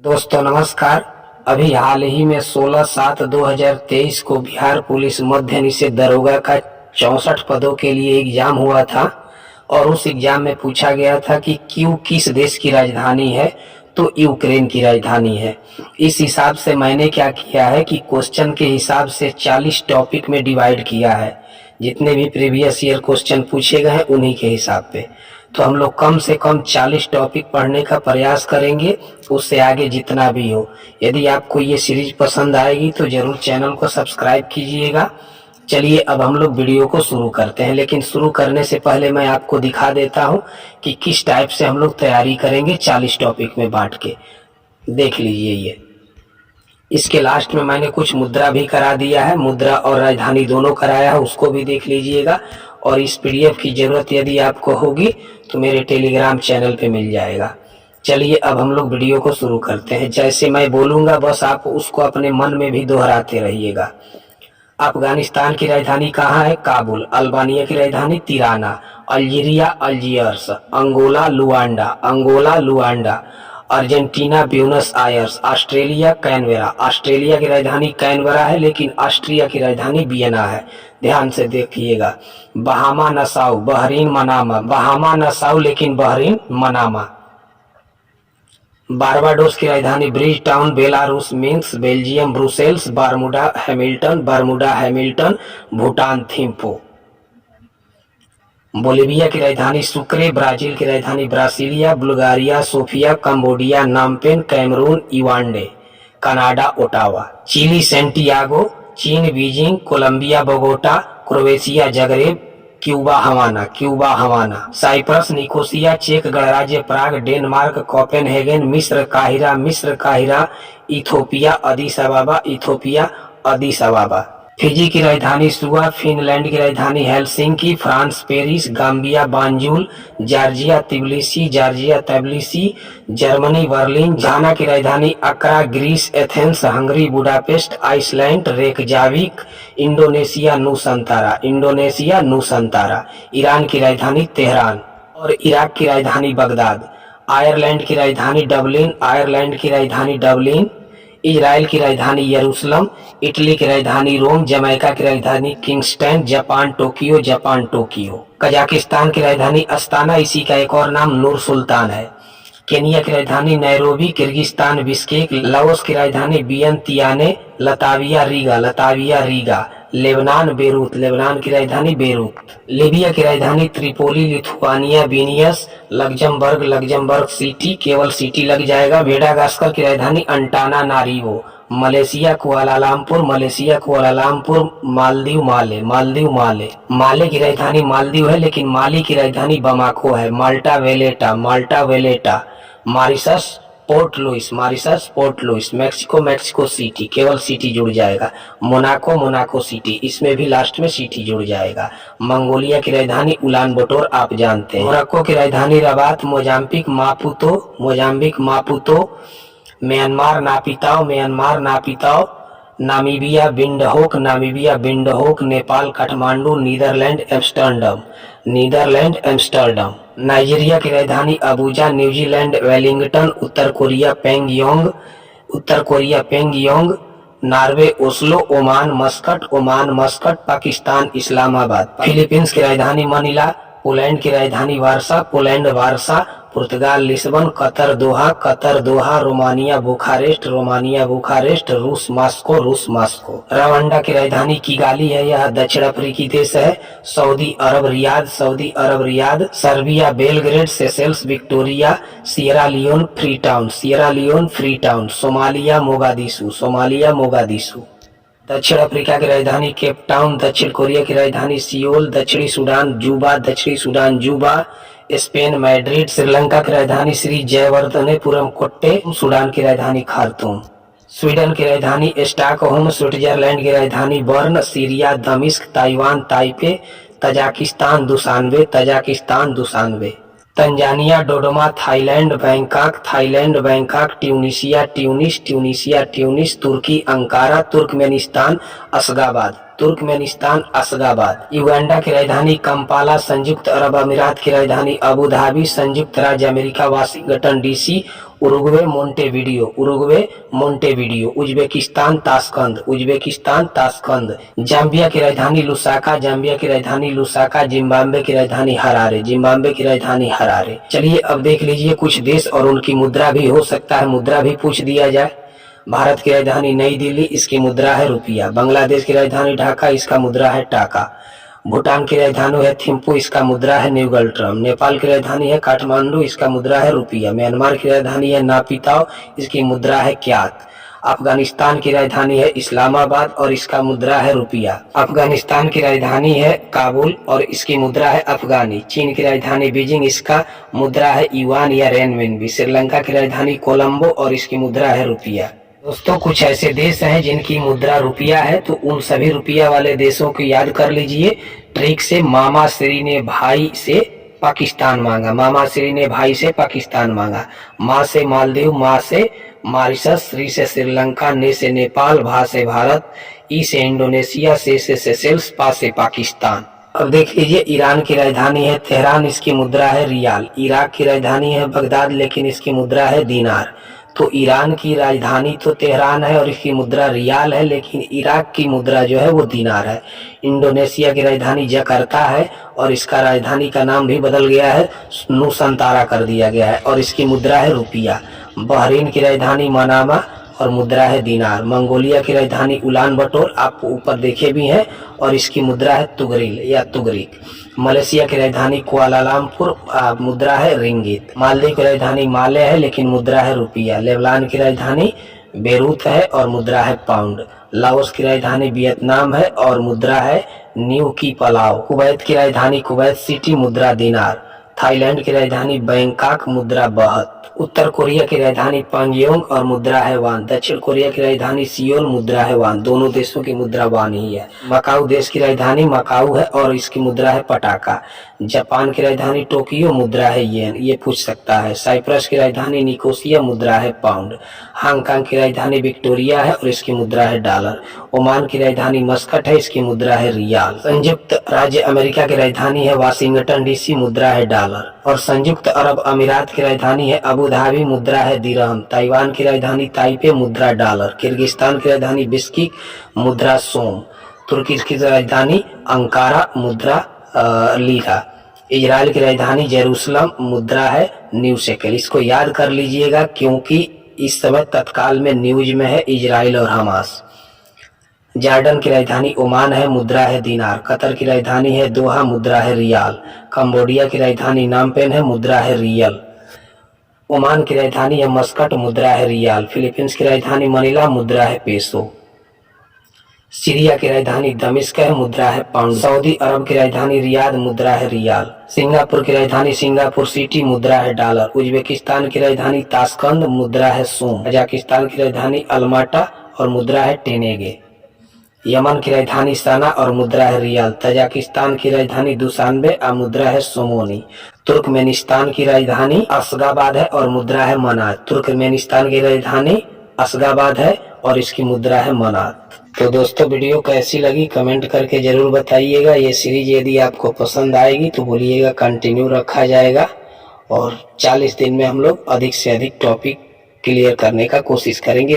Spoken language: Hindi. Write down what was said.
दोस्तों नमस्कार। अभी हाल ही में 16/7/2023 को बिहार पुलिस मध्य निषेध दरोगा का 64 पदों के लिए एग्जाम हुआ था और उस एग्जाम में पूछा गया था कि क्यू किस देश की राजधानी है, तो यूक्रेन की राजधानी है। इस हिसाब से मैंने क्या किया है कि क्वेश्चन के हिसाब से 40 टॉपिक में डिवाइड किया है। जितने भी प्रीवियस ईयर क्वेश्चन पूछे गए हैं उन्हीं के हिसाब पे। तो हम लोग कम से कम 40 टॉपिक पढ़ने का प्रयास करेंगे, उससे आगे जितना भी हो। यदि आपको ये सीरीज पसंद आएगी तो जरूर चैनल को सब्सक्राइब कीजिएगा। चलिए अब हम लोग वीडियो को शुरू करते हैं, लेकिन शुरू करने से पहले मैं आपको दिखा देता हूं कि किस टाइप से हम लोग तैयारी करेंगे 40 टॉपिक में बांट के। देख लीजिए, ये इसके लास्ट में मैंने कुछ मुद्रा भी करा दिया है, मुद्रा और राजधानी दोनों कराया है, उसको भी देख लीजिएगा। और इस पीडीएफ की जरूरत यदि आपको होगी तो मेरे टेलीग्राम चैनल पे मिल जाएगा। चलिए अब हम लोग वीडियो को शुरू करते हैं। जैसे मैं बोलूंगा बस आप उसको अपने मन में भी दोहराते रहिएगा। अफगानिस्तान की राजधानी कहाँ है? काबुल। अल्बानिया की राजधानी Tirana. Algeria Algiers. Angola Luanda. Angola Luanda. Argentina Buenos Aires. Australia Canberra. Australia की राजधानी कैनबरा है, लेकिन ऑस्ट्रिया की राजधानी वियना है। ध्यान से देखिएगा। Bahama Nassau. Bahrain Manama. Bahama Nassau लेकिन बहरीन मनामा। बारबाडोस की राजधानी Bridgetown. Belarus Minsk. Belgium Brussels. Bermuda Hamilton. Bermuda Hamilton. Bhutan Thimphu. Bolivia की राजधानी सुक्रे। ब्राजील की राजधानी Brasilia. Bulgaria Sofia. Cambodia Phnom Penh. Cameroon Yaounde. Canada Ottawa. Chile Santiago. चीन Beijing. Colombia Bogota. Croatia Zagreb. Cuba Havana. Cuba Havana. Cyprus Nicosia. चेक गणराज्य प्राग। Denmark Copenhagen. मिस्र काहिरा। मिस्र काहिरा। Ethiopia Addis अबाबा। Ethiopia Addis Ababa. Fiji की राजधानी सुआ। फिनलैंड की राजधानी Helsinki. France Paris. Gambia Banjul. Georgia Tbilisi. Georgia Tbilisi. Germany Berlin. Ghana की राजधानी Accra. Greece Athens. Hungary Budapest. Iceland Reykjavik. Indonesia Nusantara. Indonesia Nusantara. Iran की राजधानी तेहरान और इराक की राजधानी बगदाद। आयरलैंड की राजधानी डबलिन। आयरलैंड की राजधानी डबलिन। इजराइल की राजधानी यरूशलेम। इटली की राजधानी रोम। जमैका की राजधानी Kingston. Japan Tokyo. Japan Tokyo. Kazakhstan की राजधानी अस्ताना, इसी का एक और नाम नूर सुल्तान है। केनिया की राजधानी नैरोबी। Kyrgyzstan Bishkek. लाओस की राजधानी Vientiane. Latvia Riga. Latvia Riga. Lebanon Beirut. Lebanon की राजधानी बेरूत। लीबिया की राजधानी Tripoli. Lithuania Vilnius. Luxembourg. Luxembourg city, केवल सिटी लग जाएगा। मेडागास्कर की राजधानी Antananarivo. Malaysia Kuala Lumpur. Malaysia Kuala Lumpur. Maldives Male. Maldives Male. Male की राजधानी मालदीव है, लेकिन माली की राजधानी बमाको है। Malta Valletta. Malta Valletta. Mauritius Port Louis. Mauritius Port Louis. Mexico Mexico city, केवल सिटी जुड़ जाएगा। मोनाको मोनाको सिटी, इसमें भी लास्ट में सिटी जुड़ जाएगा। मंगोलिया की राजधानी उलान बटोर, आप जानते हैं। मोरक्को की राजधानी Rabat. Mozambique Maputo. Mozambique Maputo. Myanmar Naypyidaw. Myanmar Naypyidaw. Namibia Windhoek. Namibia Windhoek. Nepal Kathmandu. Netherlands Amsterdam. Netherlands Amsterdam. Nigeria की राजधानी अबुजा। New Zealand Wellington. उत्तर कोरिया पेंगयोंग। उत्तर Korea Pyongyang. Norway Oslo. Oman Muscat. Oman Muscat. Pakistan Islamabad. Philippines की राजधानी मनीला। पोलैंड की राजधानी वारसा। Poland Warsaw. पुर्तगाल Lisbon. Qatar Doha. Qatar Doha. Romania Bucharest. Romania Bucharest. रूस मॉस्को। रूस मॉस्को। रवांडा की राजधानी किगाली है, यह दक्षिण अफ्रीकी देश है। Saudi Arab Riyadh. Saudi Arab Riyadh. Serbia Belgrade. Seychelles Victoria. Sierra Leone Freetown. Sierra Leone Freetown. Somalia Mogadishu. Somalia Mogadishu. दक्षिण अफ्रीका की राजधानी केप टाउन। दक्षिण कोरिया की राजधानी सियोल। दक्षिणी सूडान जूबा। दक्षिणी Sudan Juba. Spain Madrid. Sri Lanka की राजधानी श्री जयवर्धनेपुरम कोट्टे। सूडान की राजधानी खार्तूम। स्वीडन की राजधानी स्टॉकहोम। स्विट्जरलैंड की राजधानी बर्न। सीरिया दमिश्क। Taiwan Taipei. Tajikistan Dushanbe. Tajikistan Dushanbe. Tanzania Dodoma. Thailand Bangkok. Thailand Bangkok. Tunisia Tunis. Tunisia Tunis. तुर्की Ankara. Turkmenistan Ashgabat. Turkmenistan Ashgabat. Uganda की राजधानी कंपाला। संयुक्त अरब अमीरात की राजधानी अबू धाबी। संयुक्त राज्य America Washington DC. Uruguay मोंटेविडियो, Uzbekistan Tashkent, Zambia की राजधानी लुसाका, जिम्बाब्वे की राजधानी हरारे। चलिए अब देख लीजिए कुछ देश और उनकी मुद्रा भी, हो सकता है मुद्रा भी पूछ दिया जाए। भारत की राजधानी नई दिल्ली, इसकी मुद्रा है रुपया। बांग्लादेश की राजधानी ढाका, इसका मुद्रा है टाका। भूटान की राजधानी है थिम्पू, इसका मुद्रा है न्यूगल ट्रम। नेपाल की राजधानी है काठमांडू, इसका मुद्रा है रुपया। म्यांमार की राजधानी है नापिताओ, इसकी मुद्रा है क्यात। अफगानिस्तान की राजधानी है इस्लामाबाद और इसका मुद्रा है रुपया। अफगानिस्तान की राजधानी है काबुल और इसकी मुद्रा है अफगानी। चीन की राजधानी बीजिंग, इसका मुद्रा है युआन या रेनमिनबी। श्रीलंका की राजधानी कोलंबो और इसकी मुद्रा है रुपया। दोस्तों कुछ ऐसे देश हैं जिनकी मुद्रा रुपया है, तो उन सभी रुपया वाले देशों को याद कर लीजिए ट्रिक से। मामा श्री ने भाई से पाकिस्तान मांगा, माँ से मालदीव, माँ से मॉरिशस, श्री से श्रीलंका, ने से नेपाल, भा से भारत, ई से इंडोनेशिया, से सेशेल्स, पा से पाकिस्तान। अब देख लीजिए ईरान की राजधानी है तेहरान, इसकी मुद्रा है रियाल। इराक की राजधानी है बगदाद, लेकिन इसकी मुद्रा है दीनार। तो ईरान की राजधानी तो तेहरान है और इसकी मुद्रा रियाल है, लेकिन इराक की मुद्रा जो है वो दीनार है। इंडोनेशिया की राजधानी जकार्ता है और इसका राजधानी का नाम भी बदल गया है, नुसंतारा कर दिया गया है और इसकी मुद्रा है रुपया। बहरीन की राजधानी मनामा और मुद्रा है दीनार। मंगोलिया की राजधानी उलान बटोर, आप ऊपर देखे भी हैं, और इसकी मुद्रा है तुगरिल या तुगरिक। मलेशिया की राजधानी कुआलालंपुर, मुद्रा है रिंगित। मालदीव की राजधानी माले है लेकिन मुद्रा है रुपया। लेबनान की राजधानी बेरूत है और मुद्रा है पाउंड। लाओस की राजधानी वियतनाम है और मुद्रा है न्यू की पलाव। कुवैत की राजधानी कुवैत सिटी, मुद्रा दिनार। थाईलैंड की राजधानी बैंकॉक, मुद्रा बहत। उत्तर कोरिया की राजधानी पंगयोंग और मुद्रा है वान। दक्षिण कोरिया की राजधानी सियोल, मुद्रा है वान। दोनों देशों की मुद्रा वान ही है। मकाऊ देश की राजधानी मकाऊ है और इसकी मुद्रा है पटाका। जापान की राजधानी टोक्यो, मुद्रा है येन, ये पूछ सकता है। साइप्रस की राजधानी निकोसिया, मुद्रा है पाउंड। हांगकांग की राजधानी विक्टोरिया है और इसकी मुद्रा है डॉलर। ओमान की राजधानी मस्कट है, इसकी मुद्रा है रियाल। संयुक्त राज्य अमेरिका की राजधानी है वाशिंगटन डीसी, मुद्रा है डॉलर। और संयुक्त अरब अमीरात की राजधानी है अबू धाबी, मुद्रा है दिरहम। ताइवान की राजधानी ताइपे, मुद्रा डॉलर। किर्गिस्तान की राजधानी बिस्किक, मुद्रा सोम। तुर्की की राजधानी अंकारा, मुद्रा लीरा। इजराइल की राजधानी जेरूसलम, मुद्रा है न्यू शेकेल। इसको याद कर लीजिएगा क्योंकि इस समय तत्काल में न्यूज में है इजराइल और हमास। जॉर्डन की राजधानी ओमान है, मुद्रा है दिनार। कतर की राजधानी है दोहा, मुद्रा है रियाल। कंबोडिया की राजधानी नामपेन है, मुद्रा है रियल। ओमान की राजधानी है मस्कट, मुद्रा है रियाल। फिलीपींस की राजधानी मनीला, मुद्रा है पेसो। सीरिया की राजधानी दमिश्क है, मुद्रा है पाउंड। सऊदी अरब की राजधानी रियाद, मुद्रा है रियाल। सिंगापुर की राजधानी सिंगापुर सिटी, मुद्रा है डॉलर। उज्बेकिस्तान की राजधानी ताशकंद, मुद्रा है सोम। कजाकिस्तान की राजधानी अलमाटा और मुद्रा है टेनेगे। यमन की राजधानी सना और मुद्रा है रियाल। तजाकिस्तान की राजधानी दुशानबे और मुद्रा है सोमोनी। तुर्कमेनिस्तान की राजधानी अशगाबाद है और मुद्रा है मनात। तुर्कमेनिस्तान की राजधानी अशगाबाद है और इसकी मुद्रा है मनात। तो दोस्तों वीडियो कैसी लगी कमेंट करके जरूर बताइएगा। ये सीरीज यदि आपको पसंद आएगी तो बोलिएगा कंटिन्यू रखा जाएगा और 40 दिन में हम लोग अधिक से अधिक टॉपिक क्लियर करने का कोशिश करेंगे।